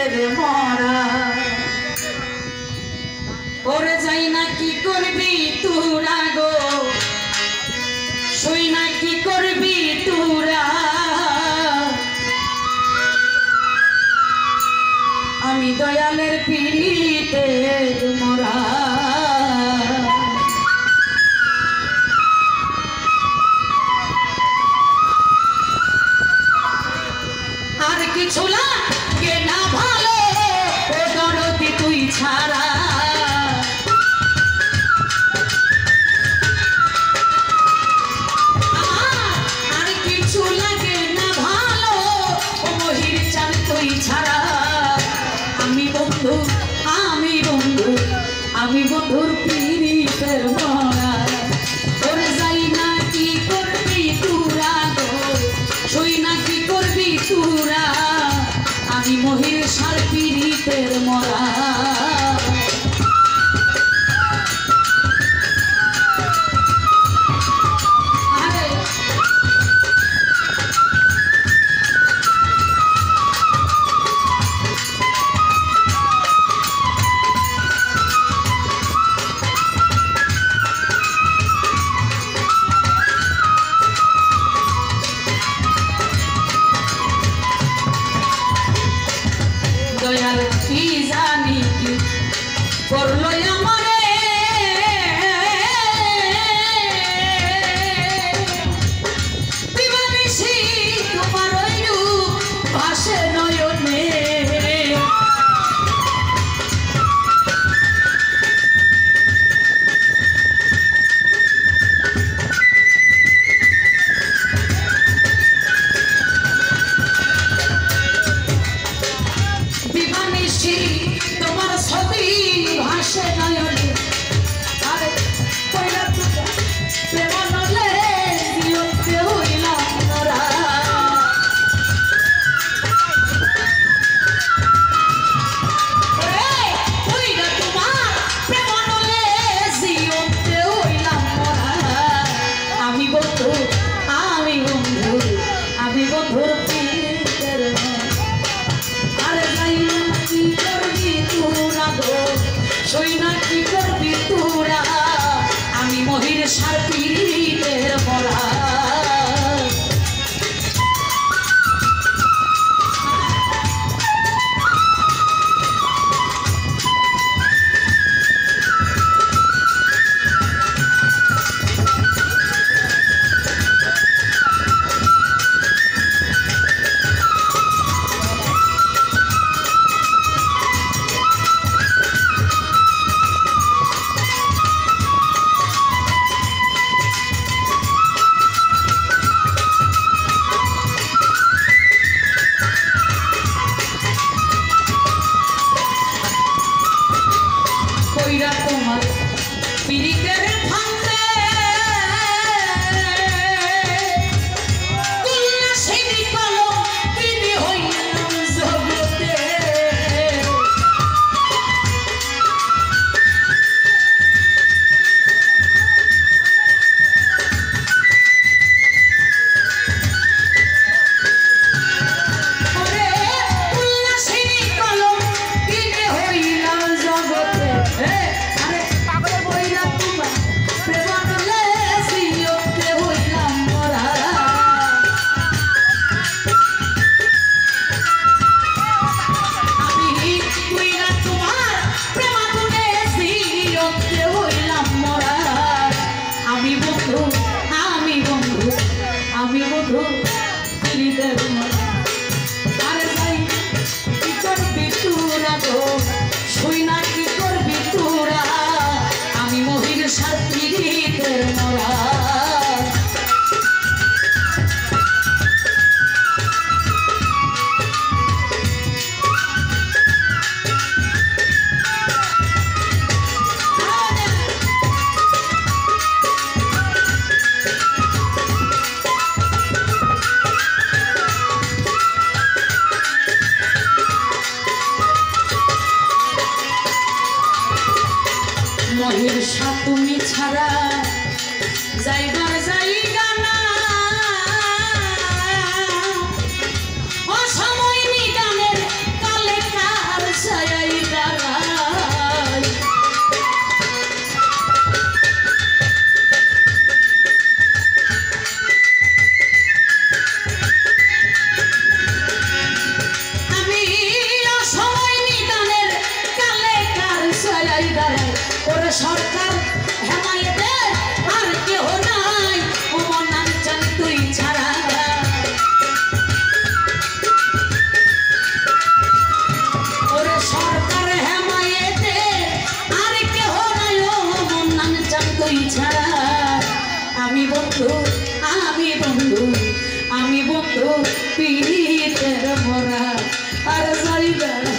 পীড়িতের মরা ওরে যাই না কি করবি তোরা গো শুই না কি করবি তোরা আমি দয়ালের পীড়িতের মরা আর কিছু লাগে না ভালো ও দরদি তুই ছাড়া আর কিছু লাগে না ভালো ও মহির চান তুই ছাড়া আমি বন্ধু আমি বন্ধুর পীড়িতের মরা তোর যাই না কি করবি তোরা গো শুই না কি করবি তোরা আমি মহির সার পীড়িতের মরা দয়াল কি জানি কি করলো আমারে দিবানিশি তোমার ওই রূপ ভাসে নয়নে তোমার ছবি ভাসে নয়নে আরে কইলা প্রেম নলে দিতে হইলাম মোরা কইলা তোমার প্রেম নলে দিতে হইলাম মোরা আমি বন্ধুর পীড়িতের আরে যাই না কি করবি তোরা গো শুই না কি করবি তোরা আমি মহির সার পীড়িতের মরা তোমার পীড়িতের ফান্দে কুল্লা সেদি কলম তিনি হইলাম জগতে কুল্লা সেদি কলম তিনি হইলাম জগতে আমি বন্ধু পীড়িতের মরা আরে যাই কি করবি তোরা গো শুই না কি করবি তোরা আমি মহির সার পীড়িতের মরা মহির সাথ তুমি ছাড়া যাইবার জায়গা না অসময় নিদানের কালে কা পীড়িতের মরা আর যাই না